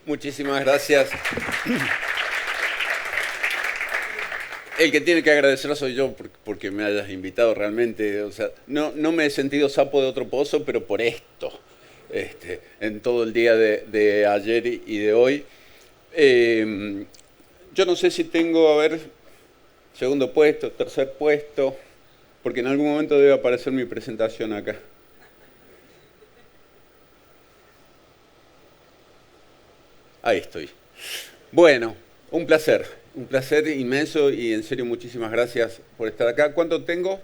Muchísimas gracias. El que tiene que agradecer soy yo porque me hayas invitado realmente. O sea, no me he sentido sapo de otro pozo, pero por esto, en todo el día de ayer y de hoy. Yo no sé si tengo, a ver, segundo puesto, tercer puesto, porque en algún momento debe aparecer mi presentación acá. Ahí estoy. Bueno, un placer inmenso y en serio muchísimas gracias por estar acá. ¿Cuánto tengo?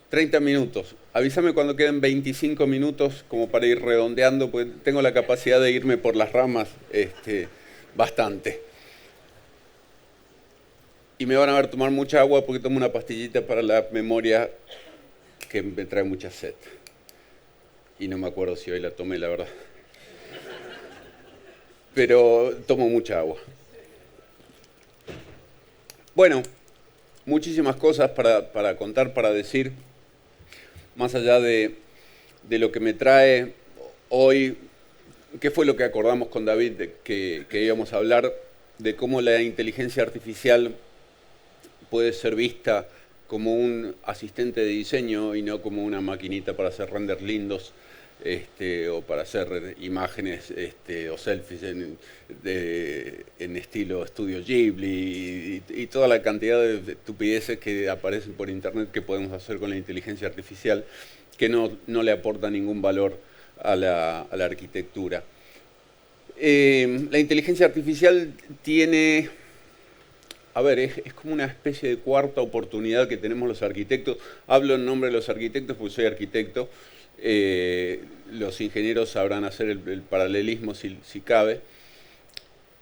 30 minutos. Avísame cuando queden 25 minutos como para ir redondeando, porque tengo la capacidad de irme por las ramas bastante. Y me van a ver tomar mucha agua porque tomo una pastillita para la memoria que me trae mucha sed. Y no me acuerdo si hoy la tomé, la verdad. Pero tomo mucha agua. Bueno, muchísimas cosas para contar, para decir, más allá de lo que me trae hoy, qué fue lo que acordamos con David que íbamos a hablar, de cómo la inteligencia artificial puede ser vista como un asistente de diseño y no como una maquinita para hacer renders lindos. O para hacer imágenes o selfies en estilo Studio Ghibli y toda la cantidad de estupideces que aparecen por internet que podemos hacer con la inteligencia artificial que no le aporta ningún valor a la arquitectura. La inteligencia artificial tiene, a ver, es como una especie de cuarta oportunidad que tenemos los arquitectos. Hablo en nombre de los arquitectos porque soy arquitecto. Los ingenieros sabrán hacer el paralelismo si cabe,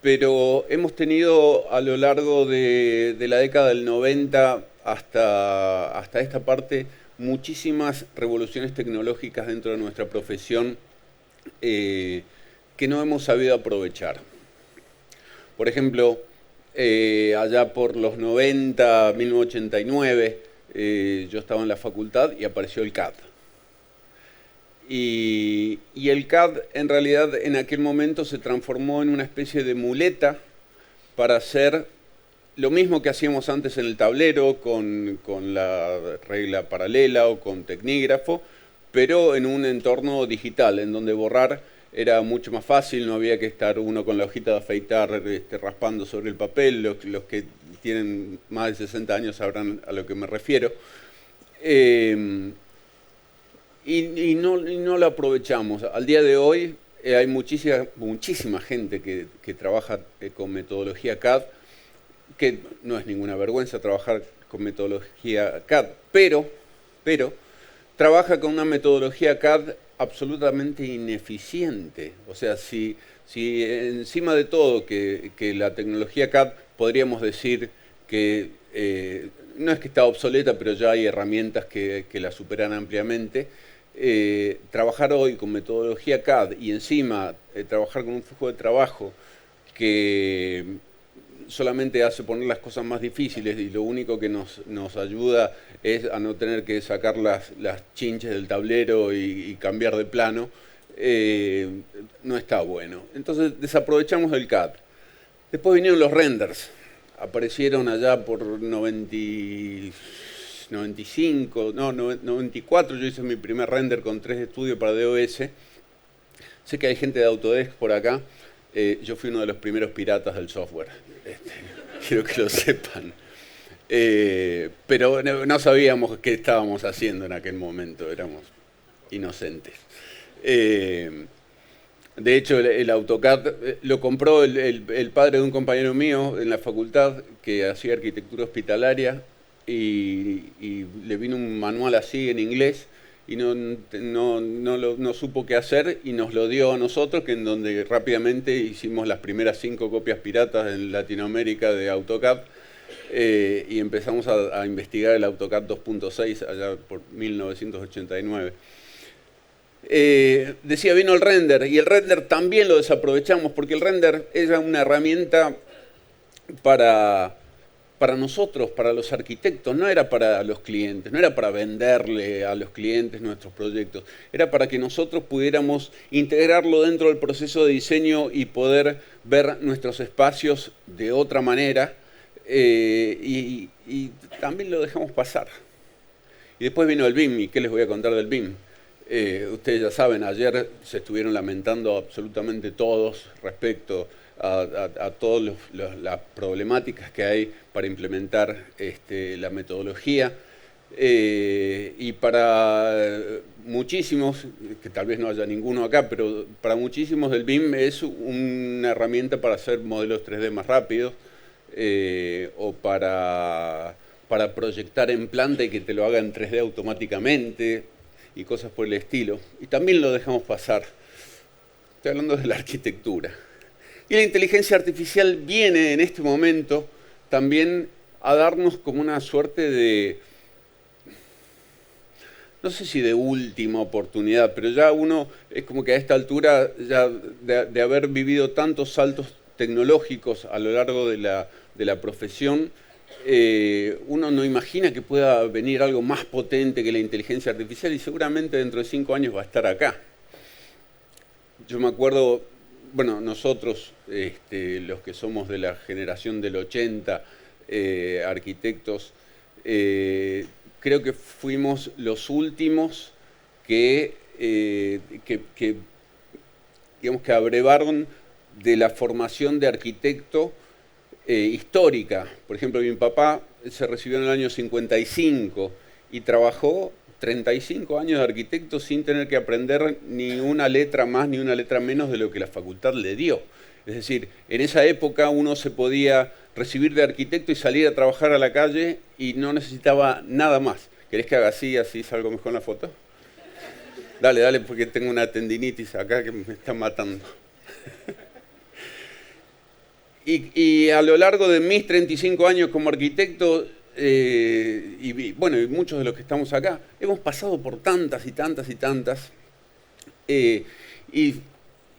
pero hemos tenido a lo largo de la década del 90 hasta esta parte muchísimas revoluciones tecnológicas dentro de nuestra profesión que no hemos sabido aprovechar. Por ejemplo, allá por los 90, 1989, yo estaba en la facultad y apareció el CAD. Y el CAD en realidad en aquel momento se transformó en una especie de muleta para hacer lo mismo que hacíamos antes en el tablero con la regla paralela o con tecnígrafo, pero en un entorno digital en donde borrar era mucho más fácil, no había que estar uno con la hojita de afeitar raspando sobre el papel. Los que tienen más de 60 años sabrán a lo que me refiero. Y no lo aprovechamos. Al día de hoy hay muchísima gente que trabaja con metodología CAD, que no es ninguna vergüenza trabajar con metodología CAD, pero trabaja con una metodología CAD absolutamente ineficiente. O sea, si encima de todo que la tecnología CAD podríamos decir que no es que está obsoleta, pero ya hay herramientas que la superan ampliamente. Trabajar hoy con metodología CAD y encima trabajar con un flujo de trabajo que solamente hace poner las cosas más difíciles y lo único que nos ayuda es a no tener que sacar las chinches del tablero y cambiar de plano, no está bueno. Entonces desaprovechamos el CAD. Después vinieron los renders, aparecieron allá por 94, yo hice mi primer render con 3D Studio para DOS. Sé que hay gente de Autodesk por acá. Yo fui uno de los primeros piratas del software. Quiero que lo sepan. Pero no sabíamos qué estábamos haciendo en aquel momento, éramos inocentes. De hecho, el AutoCAD lo compró el padre de un compañero mío en la facultad que hacía arquitectura hospitalaria. Y le vino un manual así en inglés y no supo qué hacer y nos lo dio a nosotros, que en donde rápidamente hicimos las primeras 5 copias piratas en Latinoamérica de AutoCAD y empezamos a investigar el AutoCAD 2.6 allá por 1989. Decía, vino el render y el render también lo desaprovechamos porque el render era una herramienta para para nosotros, para los arquitectos, no era para los clientes, no era para venderle a los clientes nuestros proyectos, era para que nosotros pudiéramos integrarlo dentro del proceso de diseño y poder ver nuestros espacios de otra manera, y también lo dejamos pasar. Y después vino el BIM, ¿y qué les voy a contar del BIM? Ustedes ya saben, ayer se estuvieron lamentando absolutamente todos respecto a todas las problemáticas que hay para implementar la metodología, y para muchísimos, que tal vez no haya ninguno acá, pero para muchísimos el BIM es una herramienta para hacer modelos 3D más rápidos, o para proyectar en planta y que te lo haga en 3D automáticamente y cosas por el estilo. Y también lo dejamos pasar. Estoy hablando de la arquitectura. Y la inteligencia artificial viene en este momento también a darnos como una suerte de, no sé si de última oportunidad, pero ya uno es como que a esta altura, ya de haber vivido tantos saltos tecnológicos a lo largo de la profesión, uno no imagina que pueda venir algo más potente que la inteligencia artificial, y seguramente dentro de 5 años va a estar acá. Yo me acuerdo, bueno, nosotros, los que somos de la generación del 80, arquitectos, creo que fuimos los últimos que digamos que abrevaron de la formación de arquitecto histórica. Por ejemplo, mi papá se recibió en el año 55 y trabajó 35 años de arquitecto sin tener que aprender ni una letra más ni una letra menos de lo que la facultad le dio. Es decir, en esa época uno se podía recibir de arquitecto y salir a trabajar a la calle y no necesitaba nada más. ¿Querés que haga así salgo mejor en la foto? Dale, dale, porque tengo una tendinitis acá que me está matando. Y a lo largo de mis 35 años como arquitecto, y muchos de los que estamos acá, hemos pasado por tantas y tantas y tantas, y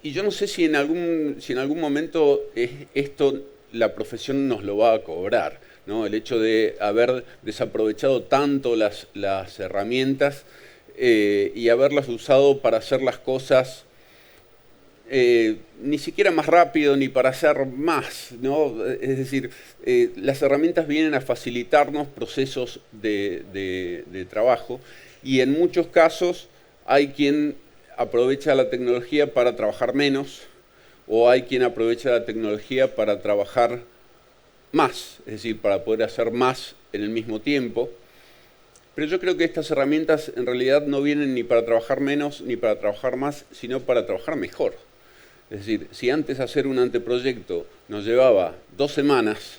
yo no sé si en algún momento esto la profesión nos lo va a cobrar, ¿no? El hecho de haber desaprovechado tanto las herramientas, y haberlas usado para hacer las cosas ni siquiera más rápido ni para hacer más, ¿no? Es decir, las herramientas vienen a facilitarnos procesos de trabajo, y en muchos casos hay quien aprovecha la tecnología para trabajar menos, o hay quien aprovecha la tecnología para trabajar más, es decir, para poder hacer más en el mismo tiempo. Pero yo creo que estas herramientas en realidad no vienen ni para trabajar menos ni para trabajar más, sino para trabajar mejor. Es decir, si antes hacer un anteproyecto nos llevaba 2 semanas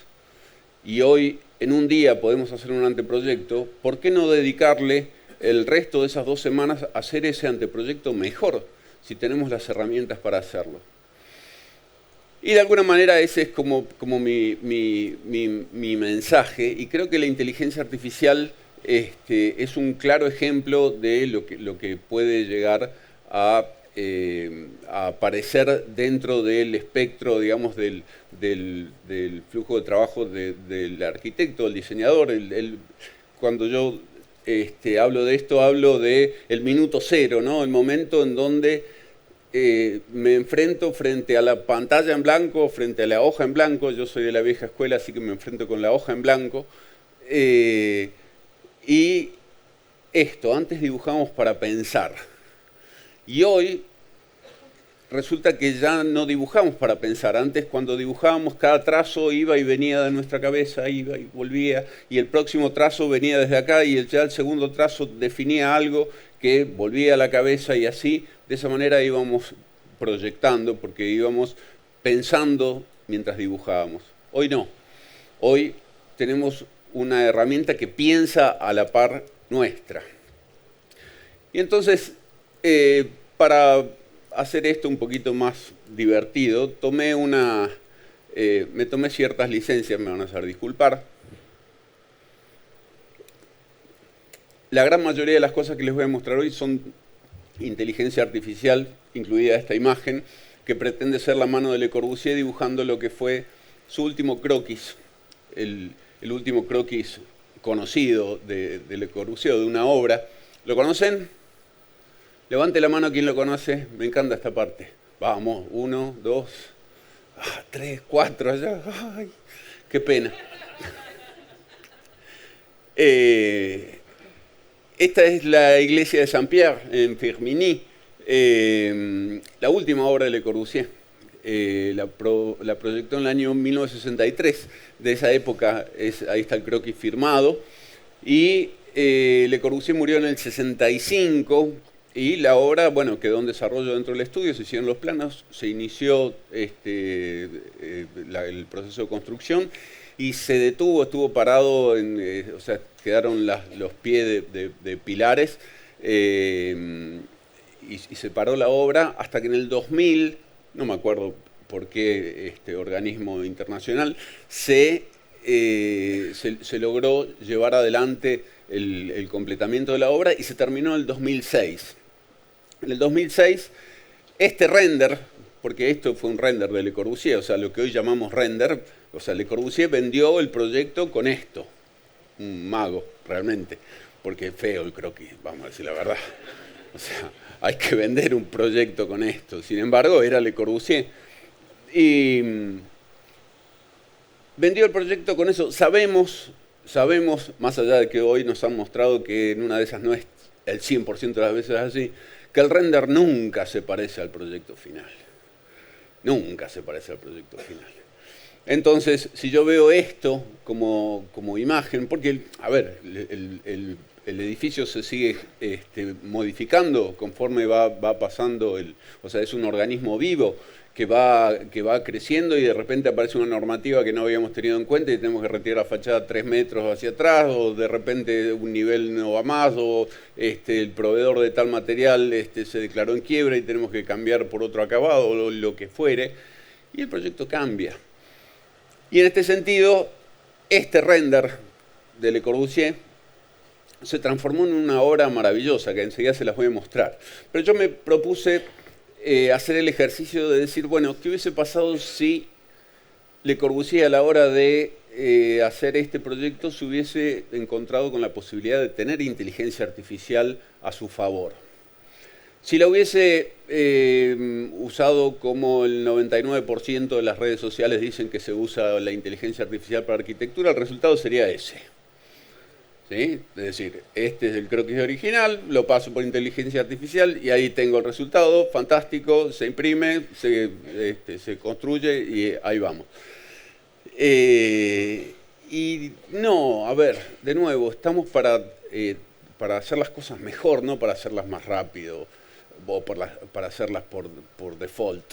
y hoy en un día podemos hacer un anteproyecto, ¿por qué no dedicarle el resto de esas 2 semanas a hacer ese anteproyecto mejor si tenemos las herramientas para hacerlo? Y de alguna manera ese es como mi mensaje, y creo que la inteligencia artificial es un claro ejemplo de lo que puede llegar a aparecer dentro del espectro, digamos, del flujo de trabajo del arquitecto, del diseñador. Cuando yo hablo de esto, hablo de el minuto cero, ¿no? El momento en donde me enfrento frente a la pantalla en blanco, frente a la hoja en blanco. Yo soy de la vieja escuela, así que me enfrento con la hoja en blanco. Y antes dibujamos para pensar. Y hoy resulta que ya no dibujamos para pensar. Antes, cuando dibujábamos, cada trazo iba y venía de nuestra cabeza, iba y volvía, y el próximo trazo venía desde acá, y ya el segundo trazo definía algo que volvía a la cabeza, y así, de esa manera íbamos proyectando, porque íbamos pensando mientras dibujábamos. Hoy no. Hoy tenemos una herramienta que piensa a la par nuestra. Y entonces, para hacer esto un poquito más divertido, me tomé ciertas licencias, me van a hacer disculpar. La gran mayoría de las cosas que les voy a mostrar hoy son inteligencia artificial, incluida esta imagen, que pretende ser la mano de Le Corbusier dibujando lo que fue su último croquis, el último croquis conocido de Le Corbusier, de una obra. ¿Lo conocen? Levante la mano quien lo conoce. Me encanta esta parte. Vamos, 1, 2, 3, 4 allá. Ay, qué pena. Esta es la iglesia de Saint-Pierre en Firminy, la última obra de Le Corbusier. La proyectó en el año 1963. De esa época, ahí está el croquis firmado. Y Le Corbusier murió en el 65 y la obra, bueno, quedó en desarrollo dentro del estudio, se hicieron los planos, se inició el proceso de construcción y se detuvo, estuvo parado, o sea, quedaron los pies de pilares y se paró la obra hasta que en el 2000, no me acuerdo por qué organismo internacional, se logró llevar adelante el completamiento de la obra y se terminó en el 2006. En el 2006, este render, porque esto fue un render de Le Corbusier, o sea, lo que hoy llamamos render, o sea, Le Corbusier vendió el proyecto con esto. Un mago, realmente, porque es feo el croquis, vamos a decir la verdad. O sea, hay que vender un proyecto con esto. Sin embargo, era Le Corbusier. Y vendió el proyecto con eso. Sabemos, más allá de que hoy nos han mostrado que en una de esas no es el 100% de las veces así, que el render nunca se parece al proyecto final. Nunca se parece al proyecto final. Entonces, si yo veo esto como imagen, porque, a ver, el edificio se sigue modificando conforme va pasando, o sea, es un organismo vivo que va creciendo y de repente aparece una normativa que no habíamos tenido en cuenta y tenemos que retirar la fachada 3 metros hacia atrás, o de repente un nivel no va más, o el proveedor de tal material se declaró en quiebra y tenemos que cambiar por otro acabado, o lo que fuere, y el proyecto cambia. Y en este sentido, este render de Le Corbusier se transformó en una obra maravillosa, que enseguida se las voy a mostrar. Pero yo me propuse hacer el ejercicio de decir, bueno, ¿qué hubiese pasado si Le Corbusier a la hora de hacer este proyecto se hubiese encontrado con la posibilidad de tener inteligencia artificial a su favor? Si la hubiese usado como el 99% de las redes sociales dicen que se usa la inteligencia artificial para arquitectura, el resultado sería ese. ¿Sí? Es decir, este es el croquis original, lo paso por inteligencia artificial y ahí tengo el resultado, fantástico, se imprime, se construye y ahí vamos. Y no, a ver, de nuevo, estamos para hacer las cosas mejor, no para hacerlas más rápido o para hacerlas por default.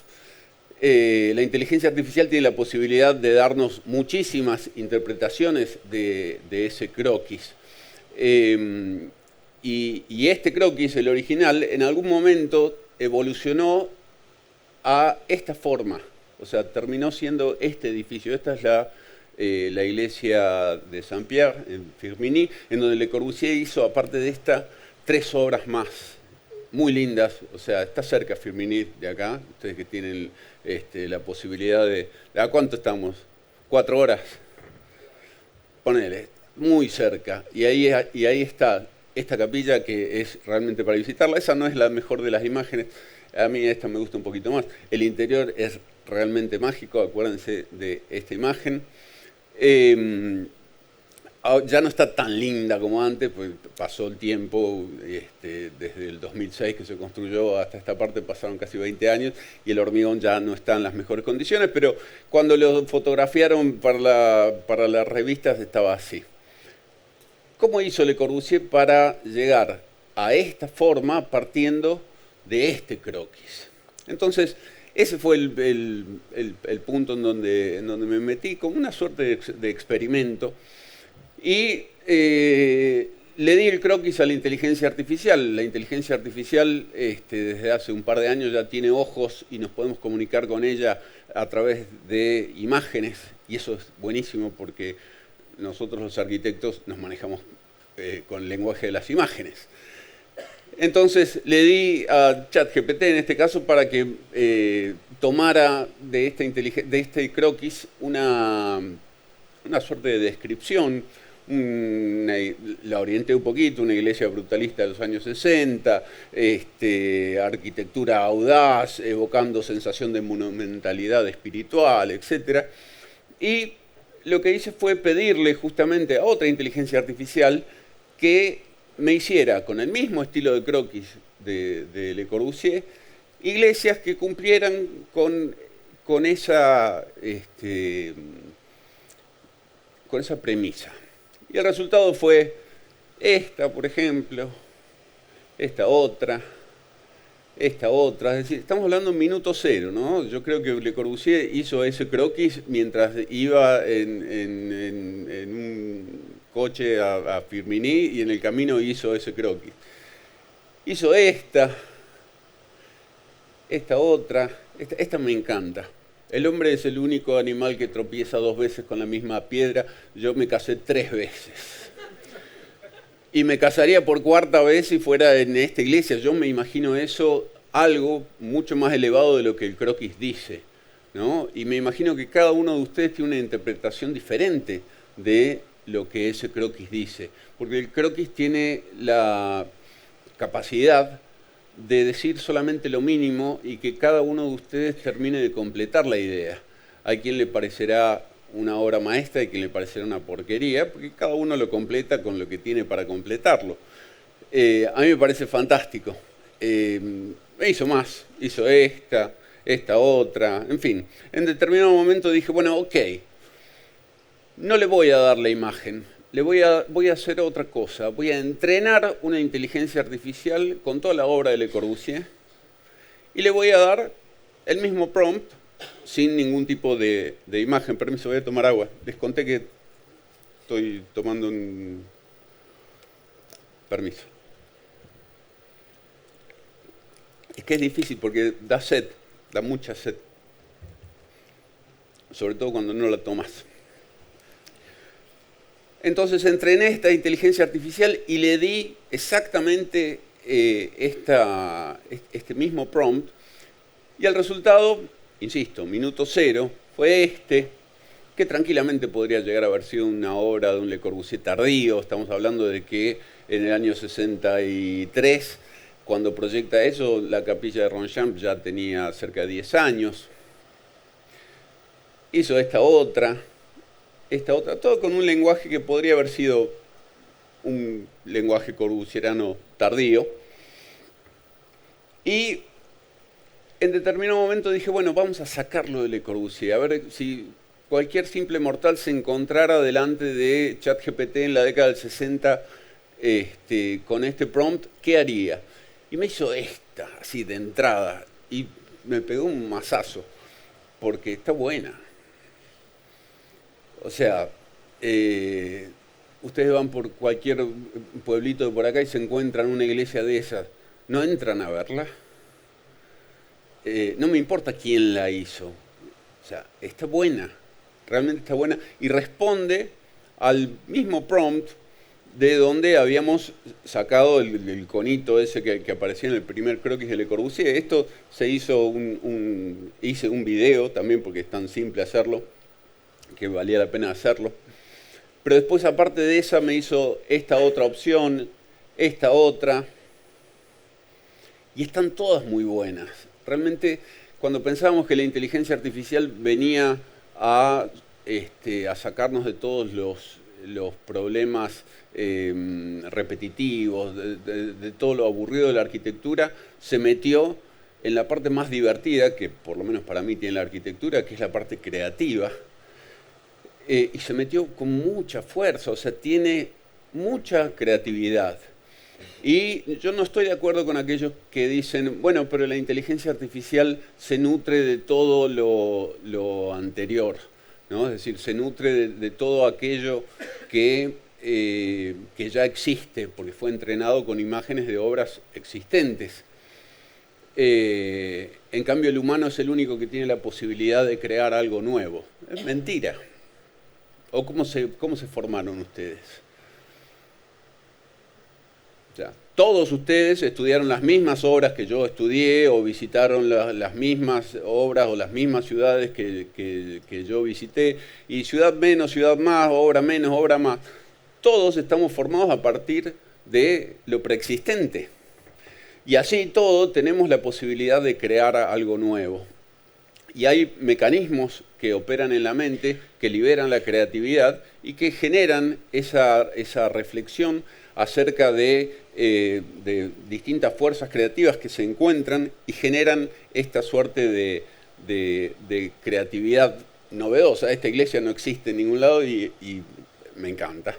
La inteligencia artificial tiene la posibilidad de darnos muchísimas interpretaciones de ese croquis. Y este croquis, el original, en algún momento evolucionó a esta forma. O sea, terminó siendo este edificio. Esta es la iglesia de Saint-Pierre, en Firminy, en donde Le Corbusier hizo, aparte de esta, 3 obras más, muy lindas. O sea, está cerca Firminy de acá, ustedes que tienen la posibilidad de... ¿A cuánto estamos? 4 horas. Ponele, muy cerca. Y ahí está esta capilla que es realmente para visitarla. Esa no es la mejor de las imágenes. A mí esta me gusta un poquito más. El interior es realmente mágico, acuérdense de esta imagen. Ya no está tan linda como antes, pues pasó el tiempo, desde el 2006 que se construyó hasta esta parte pasaron casi 20 años y el hormigón ya no está en las mejores condiciones, pero cuando lo fotografiaron para las revistas estaba así. ¿Cómo hizo Le Corbusier para llegar a esta forma partiendo de este croquis? Entonces, ese fue el punto en donde me metí, como una suerte de experimento, y le di el croquis a la inteligencia artificial. La inteligencia artificial desde hace un par de años ya tiene ojos y nos podemos comunicar con ella a través de imágenes, y eso es buenísimo porque nosotros los arquitectos nos manejamos con el lenguaje de las imágenes. Entonces le di a ChatGPT en este caso para que tomara de este croquis una una suerte de descripción. La orienté un poquito, una iglesia brutalista de los años 60, arquitectura audaz, evocando sensación de monumentalidad espiritual, etc. Y lo que hice fue pedirle justamente a otra inteligencia artificial que me hiciera, con el mismo estilo de croquis de Le Corbusier, iglesias que cumplieran con esa premisa. Y el resultado fue esta, por ejemplo, esta otra, es decir, estamos hablando en minuto cero, ¿no? Yo creo que Le Corbusier hizo ese croquis mientras iba en un coche a Firminy y en el camino hizo ese croquis. Hizo esta otra, esta me encanta. El hombre es el único animal que tropieza 2 veces con la misma piedra. Yo me casé 3 veces. Y me casaría por 4ª vez si fuera en esta iglesia. Yo me imagino eso algo mucho más elevado de lo que el croquis dice, ¿no? Y me imagino que cada uno de ustedes tiene una interpretación diferente de lo que ese croquis dice. Porque el croquis tiene la capacidad de decir solamente lo mínimo y que cada uno de ustedes termine de completar la idea. Hay quien le parecerá una obra maestra y quien le parecerá una porquería, porque cada uno lo completa con lo que tiene para completarlo. A mí me parece fantástico. Hizo más, hizo esta otra, en fin. En determinado momento dije, bueno, ok, no le voy a dar la imagen, voy a hacer otra cosa. Voy a entrenar una inteligencia artificial con toda la obra de Le Corbusier y le voy a dar el mismo prompt sin ningún tipo de imagen. Permiso, voy a tomar agua. Les conté que estoy tomando un... Permiso. Es que es difícil porque da sed, da mucha sed. Sobre todo cuando no la tomas. Entonces entrené esta inteligencia artificial y le di exactamente este mismo prompt. Y el resultado, insisto, minuto cero, fue que tranquilamente podría llegar a haber sido una obra de un Le Corbusier tardío. Estamos hablando de que en el año 63, cuando proyecta eso, la capilla de Ronchamp ya tenía cerca de 10 años. Hizo esta otra, todo con un lenguaje que podría haber sido un lenguaje corbusierano tardío. Y en determinado momento dije, bueno, vamos a sacarlo de Le Corbusier, a ver si cualquier simple mortal se encontrara delante de ChatGPT en la década del 60 con este prompt, ¿qué haría? Y me hizo esta, así de entrada, y me pegó un mazazo, porque está buena. O sea, ustedes van por cualquier pueblito de por acá y se encuentran una iglesia de esas, ¿no entran a verla? No me importa quién la hizo, o sea, está buena, realmente está buena, y responde al mismo prompt de donde habíamos sacado el conito ese que aparecía en el primer croquis de Le Corbusier. Esto se hizo hice un video también porque es tan simple hacerlo, que valía la pena hacerlo. Pero después, aparte de esa, me hizo esta otra opción, esta otra, y están todas muy buenas. Realmente, cuando pensábamos que la inteligencia artificial venía a sacarnos de todos los problemas repetitivos, de todo lo aburrido de la arquitectura, se metió en la parte más divertida, que por lo menos para mí tiene la arquitectura, que es la parte creativa, y se metió con mucha fuerza, o sea, tiene mucha creatividad. Y yo no estoy de acuerdo con aquellos que dicen, bueno, pero la inteligencia artificial se nutre de todo lo anterior, ¿no? Es decir, se nutre de todo aquello que ya existe, porque fue entrenado con imágenes de obras existentes. En cambio, el humano es el único que tiene la posibilidad de crear algo nuevo. Es mentira. ¿O cómo se formaron ustedes? O sea, todos ustedes estudiaron las mismas obras que yo estudié o visitaron las mismas obras o las mismas ciudades que yo visité, y ciudad menos, ciudad más, obra menos, obra más. Todos estamos formados a partir de lo preexistente. Y así todo tenemos la posibilidad de crear algo nuevo. Y hay mecanismos que operan en la mente, que liberan la creatividad y que generan esa reflexión acerca de distintas fuerzas creativas que se encuentran y generan esta suerte de creatividad novedosa. Esta iglesia no existe en ningún lado y me encanta.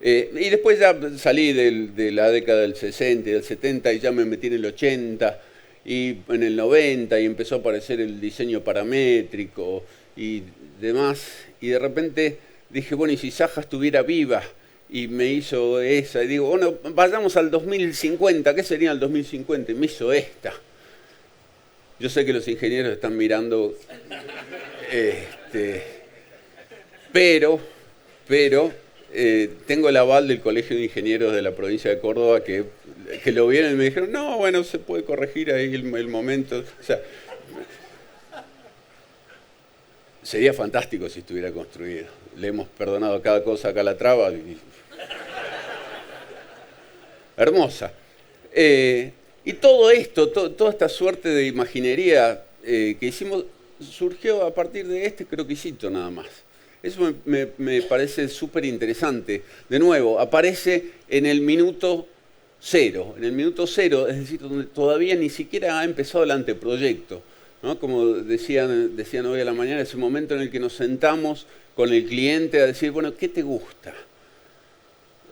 Y después ya salí de la década del 60 y del 70 y ya me metí en el 80 y en el 90 y empezó a aparecer el diseño paramétrico y demás. Y de repente dije, bueno, ¿y si Zaha estuviera viva? Y me hizo esa, y digo, bueno, vayamos al 2050, ¿qué sería el 2050? Y me hizo esta. Yo sé que los ingenieros están mirando, pero tengo el aval del Colegio de Ingenieros de la provincia de Córdoba que lo vieron y me dijeron, no, bueno, se puede corregir ahí el momento. O sea, sería fantástico si estuviera construido. Le hemos perdonado cada cosa a Calatrava. Hermosa. Y todo esto, toda esta suerte de imaginería que hicimos, surgió a partir de este croquisito nada más. Eso me parece súper interesante. De nuevo, aparece en el minuto cero. En el minuto cero, es decir, donde todavía ni siquiera ha empezado el anteproyecto, ¿no? Como decían hoy a la mañana, ese momento en el que nos sentamos con el cliente a decir, bueno, ¿qué te gusta?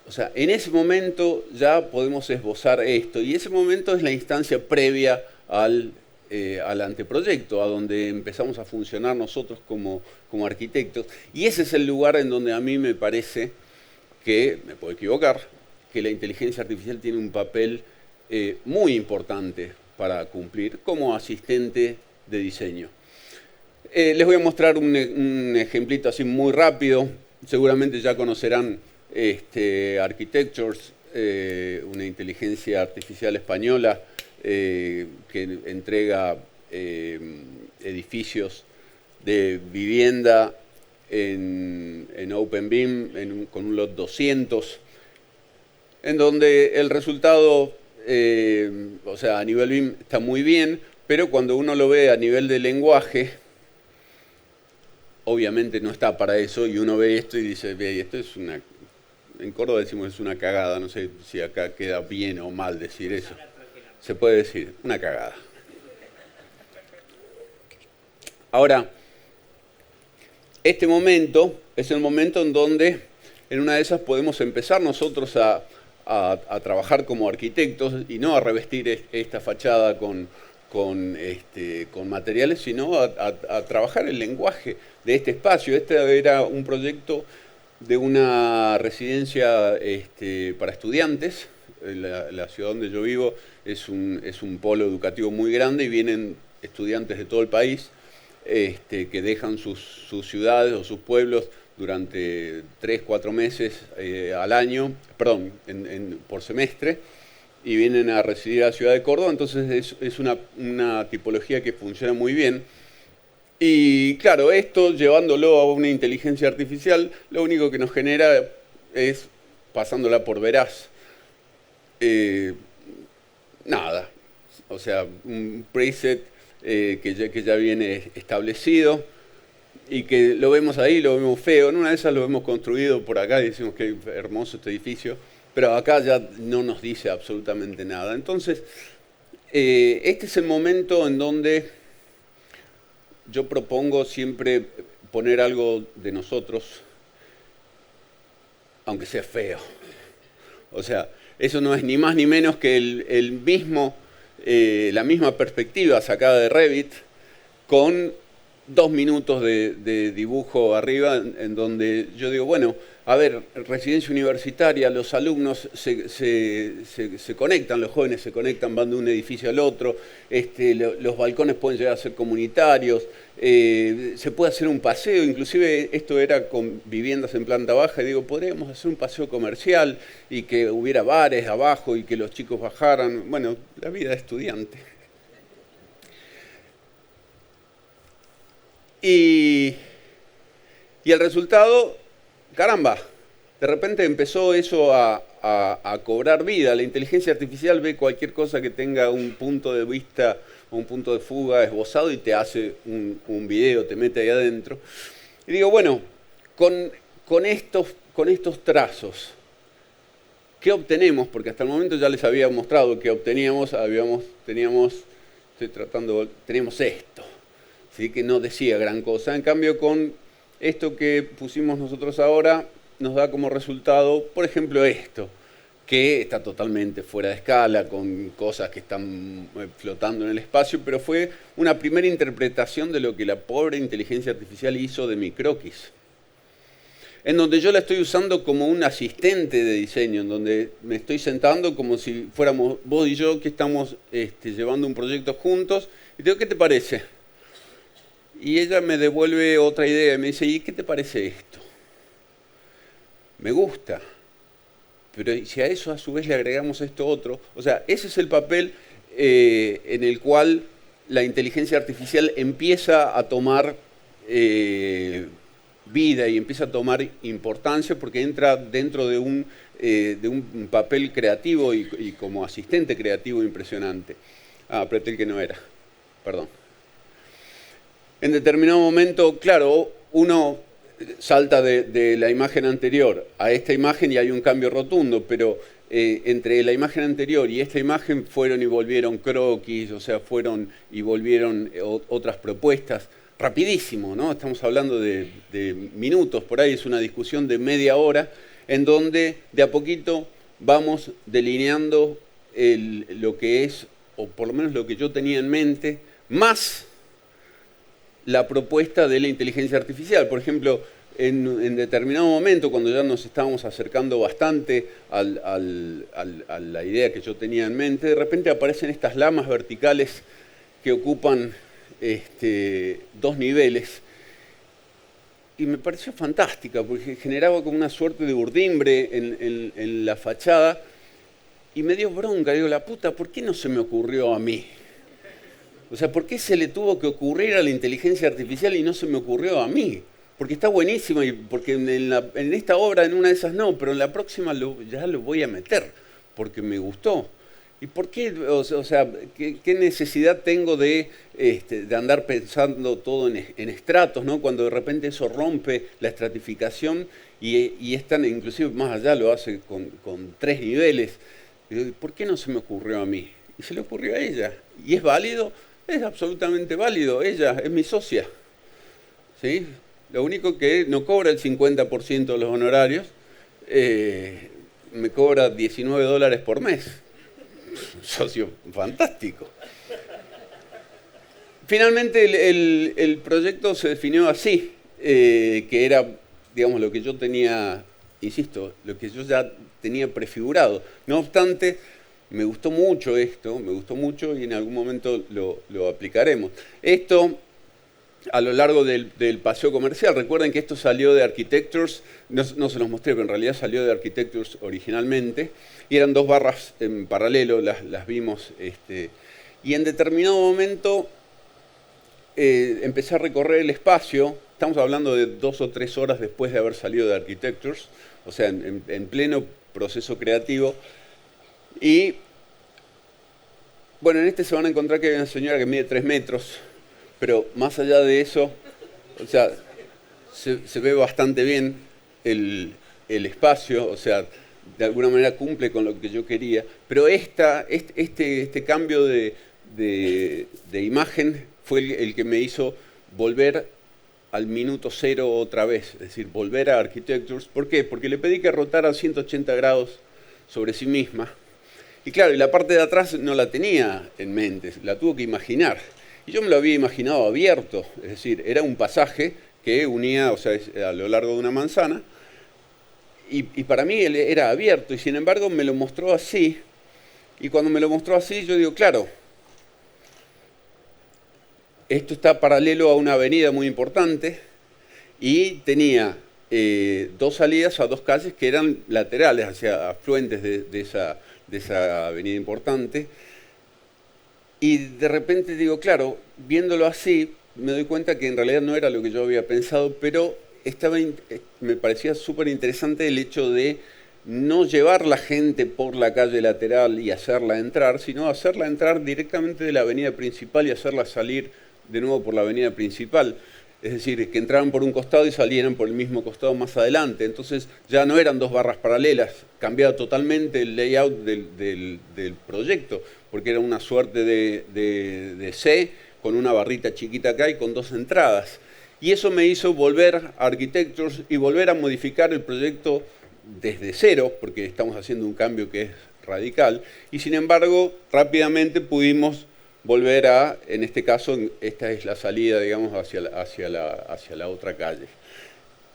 O sea, en ese momento ya podemos esbozar esto, y ese momento es la instancia previa al anteproyecto, a donde empezamos a funcionar nosotros como arquitectos, y ese es el lugar en donde a mí me parece que, me puedo equivocar, que la inteligencia artificial tiene un papel muy importante para cumplir como asistente de diseño. Les voy a mostrar un ejemplito así muy rápido. Seguramente ya conocerán Architectures, una inteligencia artificial española que entrega edificios de vivienda en OpenBIM con un lot 200, en donde el resultado, o sea, a nivel BIM está muy bien, pero cuando uno lo ve a nivel de lenguaje, obviamente no está para eso, y uno ve esto y dice, ve, esto es una... En Córdoba decimos es una cagada, no sé si acá queda bien o mal decir eso. Se puede decir, una cagada. Ahora, este momento es el momento en donde en una de esas podemos empezar nosotros a trabajar como arquitectos y no a revestir esta fachada con materiales, sino a trabajar el lenguaje de este espacio. Este era un proyecto de una residencia para estudiantes. La ciudad donde yo vivo es un polo educativo muy grande y vienen estudiantes de todo el país que dejan sus ciudades o sus pueblos durante 3-4 meses al año, perdón, por semestre, y vienen a residir a la ciudad de Córdoba. Entonces es una tipología que funciona muy bien. Y claro, esto llevándolo a una inteligencia artificial, lo único que nos genera es, pasándola por veraz, nada. O sea, un preset que ya viene establecido y que lo vemos ahí, lo vemos feo. En una de esas lo hemos construido por acá y decimos que hermoso este edificio, pero acá ya no nos dice absolutamente nada. Entonces, este es el momento en donde yo propongo siempre poner algo de nosotros, aunque sea feo. O sea, eso no es ni más ni menos que la misma perspectiva sacada de Revit con 2 minutos de dibujo arriba, en donde yo digo, bueno, a ver, residencia universitaria, los alumnos se conectan, los jóvenes se conectan, van de un edificio al otro, los balcones pueden llegar a ser comunitarios, se puede hacer un paseo, inclusive esto era con viviendas en planta baja, y digo, podríamos hacer un paseo comercial y que hubiera bares abajo y que los chicos bajaran, bueno, la vida de estudiante. Y el resultado, caramba, de repente empezó eso a cobrar vida. La inteligencia artificial ve cualquier cosa que tenga un punto de vista o un punto de fuga esbozado y te hace un video, te mete ahí adentro. Y digo, bueno, con estos trazos, ¿qué obtenemos? Porque hasta el momento ya les había mostrado que obteníamos, teníamos esto. ¿Sí? Que no decía gran cosa. En cambio, con esto que pusimos nosotros ahora, nos da como resultado, por ejemplo, esto, que está totalmente fuera de escala, con cosas que están flotando en el espacio, pero fue una primera interpretación de lo que la pobre inteligencia artificial hizo de mi croquis, en donde yo la estoy usando como un asistente de diseño, en donde me estoy sentando como si fuéramos vos y yo que estamos llevando un proyecto juntos, y digo, ¿qué te parece? Y ella me devuelve otra idea y me dice, ¿y qué te parece esto? Me gusta, pero si a eso a su vez le agregamos esto otro, o sea, ese es el papel en el cual la inteligencia artificial empieza a tomar vida y empieza a tomar importancia porque entra dentro de un papel creativo y como asistente creativo impresionante. Ah, apreté el que no era, perdón. En determinado momento, claro, uno salta de la imagen anterior a esta imagen y hay un cambio rotundo, pero entre la imagen anterior y esta imagen fueron y volvieron croquis, o sea, fueron y volvieron otras propuestas, rapidísimo, ¿no? Estamos hablando de minutos, por ahí es una discusión de media hora, en donde de a poquito vamos delineando lo que es, o por lo menos lo que yo tenía en mente, más la propuesta de la inteligencia artificial. Por ejemplo, en determinado momento, cuando ya nos estábamos acercando bastante a la idea que yo tenía en mente, de repente aparecen estas lamas verticales que ocupan 2 niveles. Y me pareció fantástica, porque generaba como una suerte de urdimbre en la fachada, y me dio bronca. Digo, la puta, ¿por qué no se me ocurrió a mí? O sea, ¿por qué se le tuvo que ocurrir a la inteligencia artificial y no se me ocurrió a mí? Porque está buenísimo y porque en esta obra, en una de esas no, pero en la próxima ya lo voy a meter, porque me gustó. ¿Y por qué? O sea, ¿qué necesidad tengo de andar pensando todo en estratos, ¿no? Cuando de repente eso rompe la estratificación y es tan, inclusive más allá lo hace con 3 niveles. ¿Por qué no se me ocurrió a mí? Y se le ocurrió a ella. ¿Y es válido? Es absolutamente válido, ella es mi socia, ¿sí? Lo único que no cobra el 50% de los honorarios, me cobra $19 por mes. Socio fantástico. Finalmente el proyecto se definió así, que era, digamos, lo que yo tenía, insisto, lo que yo ya tenía prefigurado. No obstante, me gustó mucho esto, me gustó mucho y en algún momento lo aplicaremos. Esto, a lo largo del paseo comercial, recuerden que esto salió de Architectures, no se los mostré, pero en realidad salió de Architectures originalmente, y eran 2 barras en paralelo, las vimos, y en determinado momento empecé a recorrer el espacio, estamos hablando de 2 o 3 horas después de haber salido de Architectures, o sea, en pleno proceso creativo. Y bueno, en se van a encontrar que hay una señora que mide 3 metros, pero más allá de eso, o sea, se ve bastante bien el espacio, o sea, de alguna manera cumple con lo que yo quería, pero este cambio de imagen fue el que me hizo volver al minuto 0 otra vez, es decir, volver a Architectures. ¿Por qué? Porque le pedí que rotara 180 grados sobre sí misma. Y claro, y la parte de atrás no la tenía en mente, la tuvo que imaginar. Y yo me lo había imaginado abierto, es decir, era un pasaje que unía, o sea, a lo largo de una manzana, y para mí él era abierto, y sin embargo me lo mostró así, y cuando me lo mostró así, yo digo, claro, esto está paralelo a una avenida muy importante, y tenía dos salidas a dos calles que eran laterales, hacia afluentes de esa avenida importante. Y de repente digo, claro, viéndolo así, me doy cuenta que en realidad no era lo que yo había pensado, pero me parecía súper interesante el hecho de no llevar la gente por la calle lateral y hacerla entrar, sino hacerla entrar directamente de la avenida principal y hacerla salir de nuevo por la avenida principal. Es decir, que entraran por un costado y salieran por el mismo costado más adelante. Entonces ya no eran dos barras paralelas, cambiaba totalmente el layout del proyecto, porque era una suerte de C con una barrita chiquita acá y con dos entradas. Y eso me hizo volver a Architectures y volver a modificar el proyecto desde cero, porque estamos haciendo un cambio que es radical, y sin embargo rápidamente pudimos volver a, en este caso, esta es la salida, digamos, hacia la otra calle.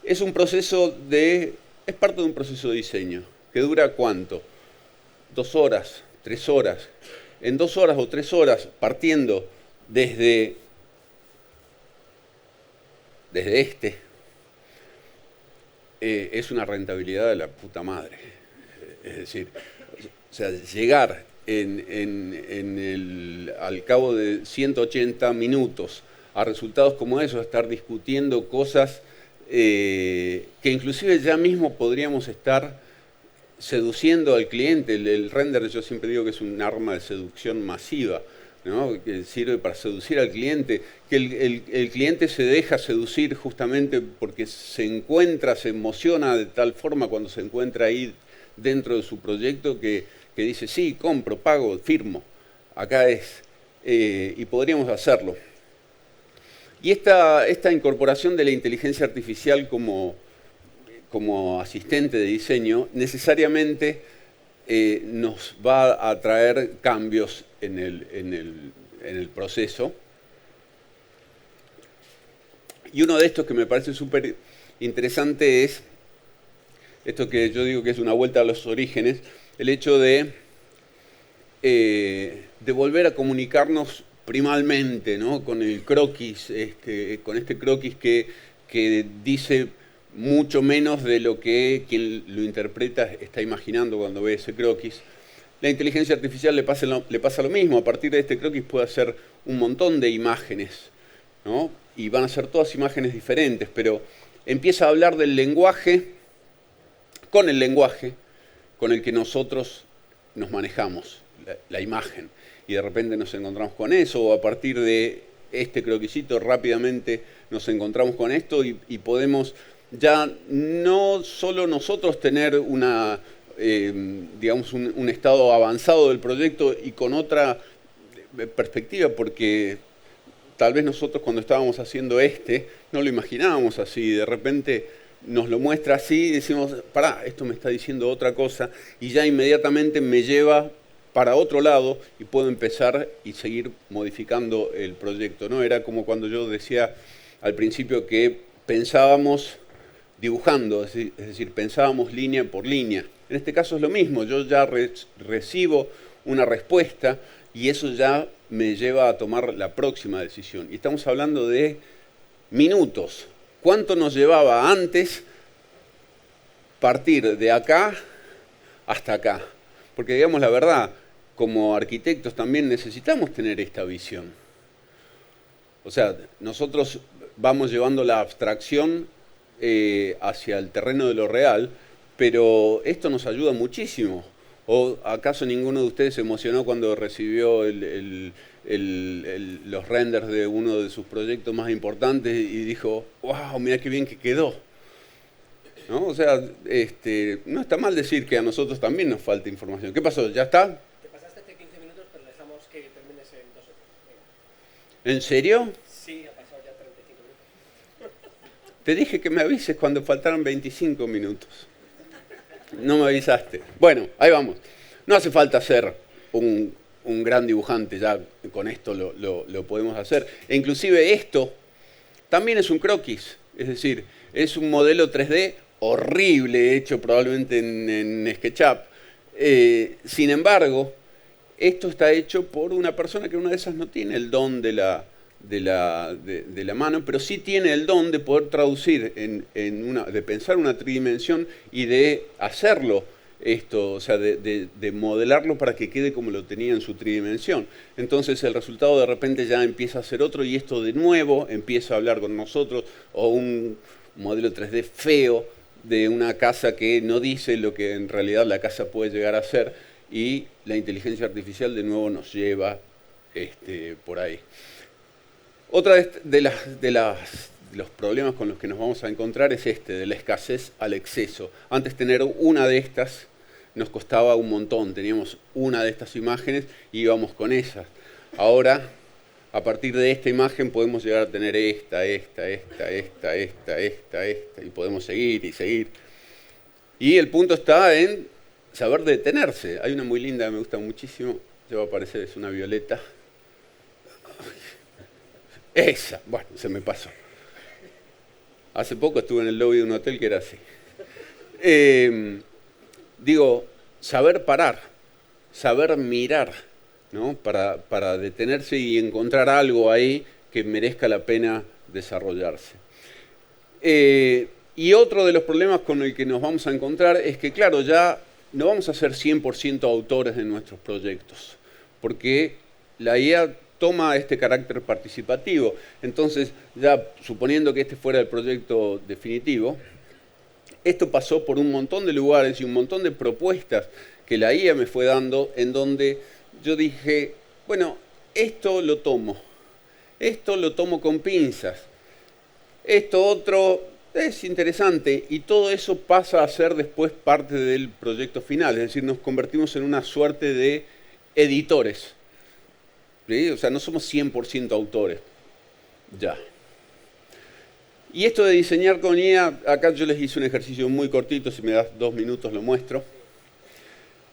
Es un proceso es parte de un proceso de diseño, que dura ¿cuánto? 2 horas, 3 horas. En 2 horas o 3 horas, partiendo desde es una rentabilidad de la puta madre. Es decir, o sea, llegar al cabo de 180 minutos a resultados como esos, a estar discutiendo cosas que inclusive ya mismo podríamos estar seduciendo al cliente. El render, yo siempre digo que es un arma de seducción masiva, ¿no? Que sirve para seducir al cliente, que el cliente se deja seducir justamente porque se emociona de tal forma cuando se encuentra ahí dentro de su proyecto que dice, sí, compro, pago, firmo, acá es, y podríamos hacerlo. Y esta incorporación de la inteligencia artificial como asistente de diseño necesariamente nos va a traer cambios en el proceso. Y uno de estos que me parece súper interesante es esto que yo digo que es una vuelta a los orígenes, el hecho de volver a comunicarnos primalmente, ¿no? Con el croquis, con este croquis que dice mucho menos de lo que quien lo interpreta está imaginando cuando ve ese croquis. La inteligencia artificial le pasa lo mismo. A partir de este croquis puede hacer un montón de imágenes, ¿no? Y van a ser todas imágenes diferentes, pero empieza a hablar del lenguaje con el lenguaje con el que nosotros nos manejamos, la imagen. Y de repente nos encontramos con eso, o a partir de este croquisito rápidamente nos encontramos con esto y podemos ya no solo nosotros tener digamos un estado avanzado del proyecto y con otra perspectiva, porque tal vez nosotros cuando estábamos haciendo no lo imaginábamos así, de repente nos lo muestra así y decimos, pará, esto me está diciendo otra cosa, y ya inmediatamente me lleva para otro lado y puedo empezar y seguir modificando el proyecto, ¿no? Era como cuando yo decía al principio que pensábamos dibujando, es decir, pensábamos línea por línea. En este caso es lo mismo, yo ya recibo una respuesta y eso ya me lleva a tomar la próxima decisión. Y estamos hablando de minutos. ¿Cuánto nos llevaba antes partir de acá hasta acá? Porque digamos la verdad, como arquitectos también necesitamos tener esta visión. O sea, nosotros vamos llevando la abstracción hacia el terreno de lo real, pero esto nos ayuda muchísimo. ¿O acaso ninguno de ustedes se emocionó cuando recibió los renders de uno de sus proyectos más importantes y dijo, wow, mira qué bien que quedó? ¿No? O sea, no está mal decir que a nosotros también nos falta información. ¿Qué pasó? ¿Ya está? Te pasaste hace 15 minutos, pero dejamos que termines en 2 o 3. ¿En serio? Sí, ha pasado ya 35 minutos. Te dije que me avises cuando faltaran 25 minutos. No me avisaste. Bueno, ahí vamos. No hace falta ser un un gran dibujante, ya con esto lo podemos hacer. E inclusive esto también es un croquis, es decir, es un modelo 3D horrible, hecho probablemente en SketchUp. Sin embargo, esto está hecho por una persona que una de esas no tiene el don de la mano, pero sí tiene el don de poder traducir, de pensar una tridimensión y de hacerlo esto, o sea, de modelarlo para que quede como lo tenía en su tridimensión. Entonces el resultado de repente ya empieza a ser otro y esto de nuevo empieza a hablar con nosotros, o un modelo 3D feo de una casa que no dice lo que en realidad la casa puede llegar a ser, y la inteligencia artificial de nuevo nos lleva por ahí. Otra de los problemas con los que nos vamos a encontrar es de la escasez al exceso. Antes tener una de estas nos costaba un montón, teníamos una de estas imágenes y íbamos con esas. Ahora, a partir de esta imagen podemos llegar a tener esta, y podemos seguir y seguir. Y el punto está en saber detenerse. Hay una muy linda que me gusta muchísimo, ya va a aparecer, es una violeta. Esa, bueno, se me pasó. Hace poco estuve en el lobby de un hotel que era así. Digo, saber parar, saber mirar, ¿no? Para detenerse y encontrar algo ahí que merezca la pena desarrollarse. Y otro de los problemas con el que nos vamos a encontrar es que, claro, ya no vamos a ser 100% autores de nuestros proyectos, porque la IA toma este carácter participativo. Entonces, ya suponiendo que este fuera el proyecto definitivo, esto pasó por un montón de lugares y un montón de propuestas que la IA me fue dando, en donde yo dije, bueno, esto lo tomo con pinzas, esto otro es interesante, y todo eso pasa a ser después parte del proyecto final, es decir, nos convertimos en una suerte de editores. ¿Sí? O sea, no somos 100% autores. Ya. Y esto de diseñar con IA, acá yo les hice un ejercicio muy cortito, si me das 2 minutos lo muestro,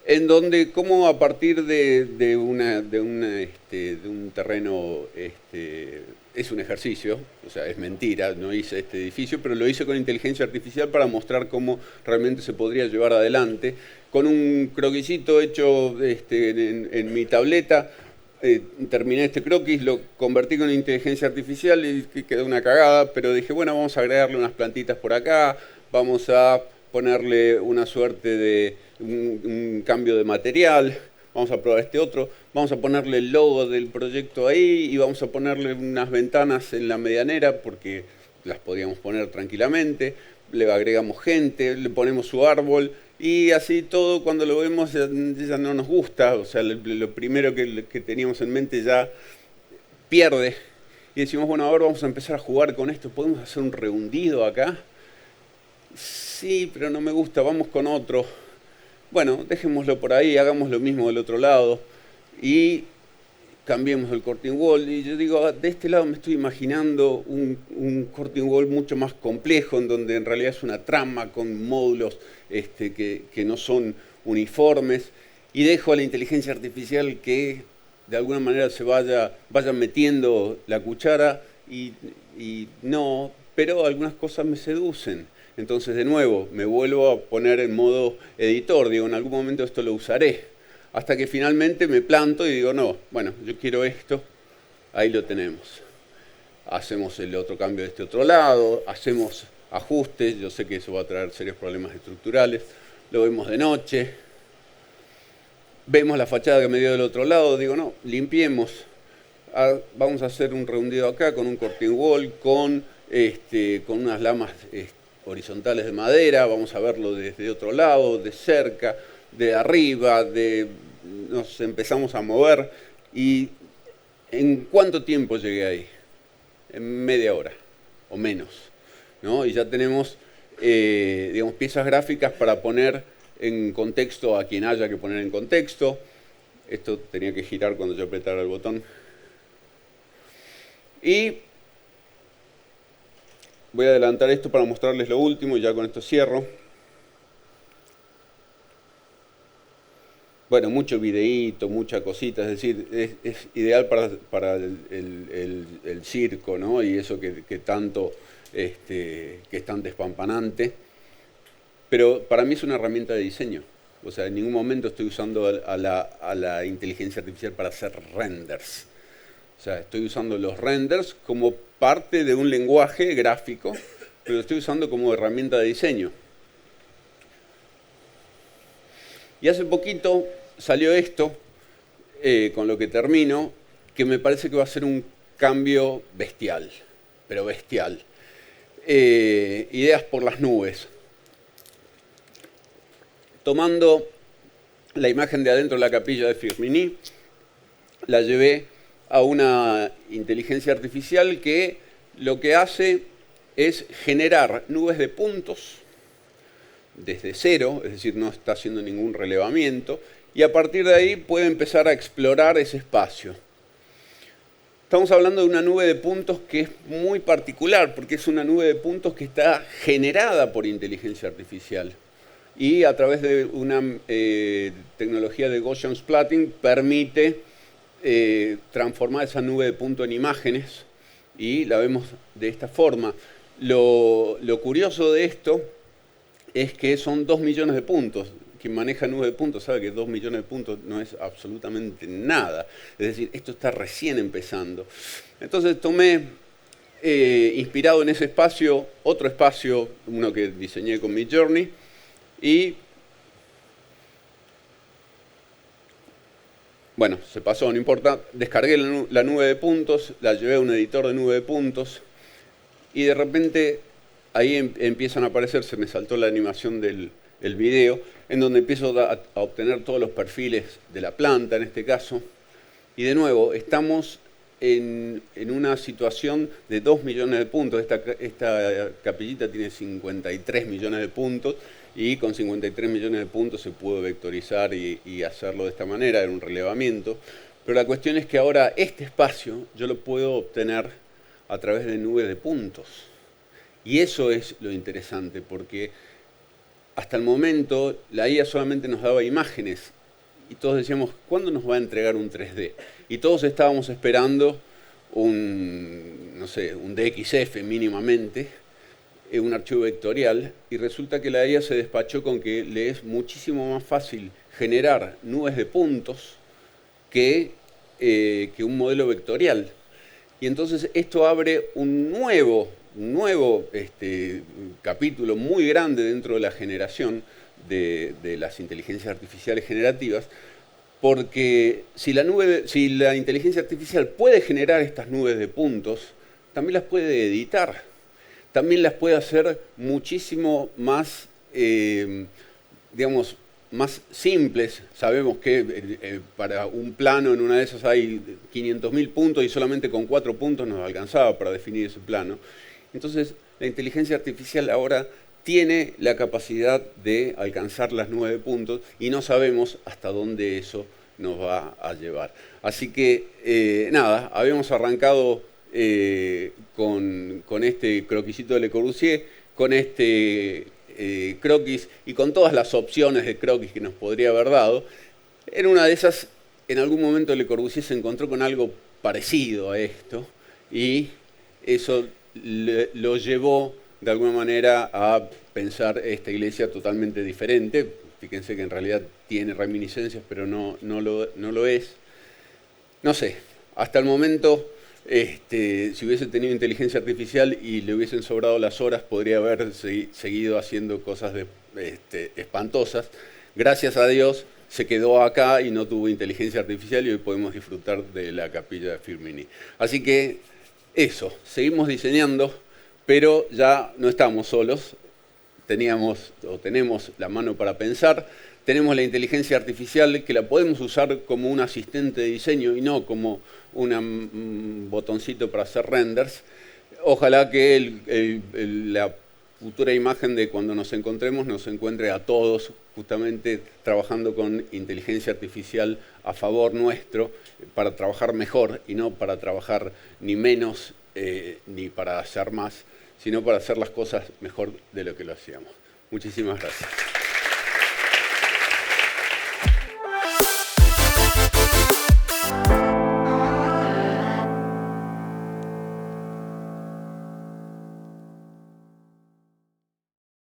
en donde cómo a partir de un terreno, es un ejercicio, o sea, es mentira, no hice este edificio, pero lo hice con inteligencia artificial para mostrar cómo realmente se podría llevar adelante, con un croquisito hecho en mi tableta. Terminé este croquis, lo convertí con inteligencia artificial y quedó una cagada, pero dije, bueno, vamos a agregarle unas plantitas por acá, vamos a ponerle una suerte de un cambio de material, vamos a probar este otro, vamos a ponerle el logo del proyecto ahí y vamos a ponerle unas ventanas en la medianera porque las podíamos poner tranquilamente, le agregamos gente, le ponemos su árbol. Y así todo, cuando lo vemos, ya no nos gusta, o sea, lo primero que teníamos en mente ya pierde. Y decimos, bueno, ahora vamos a empezar a jugar con esto, ¿podemos hacer un rehundido acá? Sí, pero no me gusta, vamos con otro. Bueno, dejémoslo por ahí, hagamos lo mismo del otro lado y cambiemos el curtain wall. Y yo digo, de este lado me estoy imaginando un curtain wall mucho más complejo, en donde en realidad es una trama con módulos que no son uniformes, y dejo a la inteligencia artificial que de alguna manera se vaya metiendo la cuchara y no, pero algunas cosas me seducen. Entonces, de nuevo, me vuelvo a poner en modo editor, digo, en algún momento esto lo usaré, hasta que finalmente me planto y digo, no, bueno, yo quiero esto, ahí lo tenemos. Hacemos el otro cambio de este otro lado, hacemos ajustes, yo sé que eso va a traer serios problemas estructurales, lo vemos de noche, vemos la fachada que me dio del otro lado, digo, no, limpiemos, vamos a hacer un rehundido acá con un curtain wall, con unas lamas horizontales de madera, vamos a verlo desde otro lado, de cerca, de arriba, nos empezamos a mover. ¿Y en cuánto tiempo llegué ahí? En media hora o menos, ¿no? Y ya tenemos, digamos, piezas gráficas para poner en contexto a quien haya que poner en contexto. Esto tenía que girar cuando yo apretara el botón. Y voy a adelantar esto para mostrarles lo último y ya con esto cierro. bueno, mucho videíto, mucha cosita, es decir, es ideal para el circo, ¿no? Y eso que tanto, que es tan despampanante. Pero para mí es una herramienta de diseño. O sea, en ningún momento estoy usando a la inteligencia artificial para hacer renders. O sea, estoy usando los renders como parte de un lenguaje gráfico, pero lo estoy usando como herramienta de diseño. Y hace poquito salió esto, con lo que termino, que me parece que va a ser un cambio bestial, pero bestial. Ideas por las nubes. Tomando la imagen de adentro de la capilla de Firminy, la llevé a una inteligencia artificial que lo que hace es generar nubes de puntos desde cero, es decir, no está haciendo ningún relevamiento, y a partir de ahí puede empezar a explorar ese espacio. Estamos hablando de una nube de puntos que es muy particular, porque es una nube de puntos que está generada por inteligencia artificial. Y a través de una tecnología de Gaussian Splatting permite transformar esa nube de puntos en imágenes, y la vemos de esta forma. Lo curioso de esto es que son 2 millones de puntos. Quien maneja nube de puntos sabe que 2 millones de puntos no es absolutamente nada. Es decir, esto está recién empezando. Entonces tomé, inspirado en ese espacio, otro espacio, uno que diseñé con Midjourney, y bueno, se pasó, no importa. Descargué la nube de puntos, la llevé a un editor de nube de puntos, y de repente ahí empiezan a aparecer, se me saltó la animación del video, en donde empiezo a obtener todos los perfiles de la planta, en este caso. Y de nuevo, estamos en una situación de 2 millones de puntos. Esta capillita tiene 53 millones de puntos, y con 53 millones de puntos se pudo vectorizar y hacerlo de esta manera, era un relevamiento. Pero la cuestión es que ahora este espacio yo lo puedo obtener a través de nubes de puntos. Y eso es lo interesante, porque hasta el momento la IA solamente nos daba imágenes, y todos decíamos, ¿cuándo nos va a entregar un 3D? Y todos estábamos esperando no sé, un DXF mínimamente, un archivo vectorial, y resulta que la IA se despachó con que le es muchísimo más fácil generar nubes de puntos que un modelo vectorial. Y entonces esto abre un nuevo capítulo muy grande dentro de la generación de las inteligencias artificiales generativas, porque si la inteligencia artificial puede generar estas nubes de puntos, también las puede editar, también las puede hacer muchísimo más, digamos, más simples. Sabemos que para un plano en una de esas hay 500.000 puntos, y solamente con 4 puntos nos alcanzaba para definir ese plano. Entonces, la inteligencia artificial ahora tiene la capacidad de alcanzar las nubes de puntos, y no sabemos hasta dónde eso nos va a llevar. Así que, nada, habíamos arrancado con este croquisito de Le Corbusier, con este croquis y con todas las opciones de croquis que nos podría haber dado. En una de esas, en algún momento Le Corbusier se encontró con algo parecido a esto, y eso lo llevó de alguna manera a pensar esta iglesia totalmente diferente. Fíjense que en realidad tiene reminiscencias, pero no lo es. No sé, hasta el momento, si hubiese tenido inteligencia artificial y le hubiesen sobrado las horas, podría haber seguido haciendo cosas espantosas. Gracias a Dios se quedó acá y no tuvo inteligencia artificial, y hoy podemos disfrutar de la capilla de Firminy. Así que eso, seguimos diseñando, pero ya no estamos solos. Tenemos la mano para pensar, tenemos la inteligencia artificial que la podemos usar como un asistente de diseño y no como un botoncito para hacer renders. Ojalá que la futura imagen de cuando nos encontremos nos encuentre a todos justamente trabajando con inteligencia artificial a favor nuestro, para trabajar mejor y no para trabajar ni menos ni para hacer más, sino para hacer las cosas mejor de lo que lo hacíamos. Muchísimas gracias.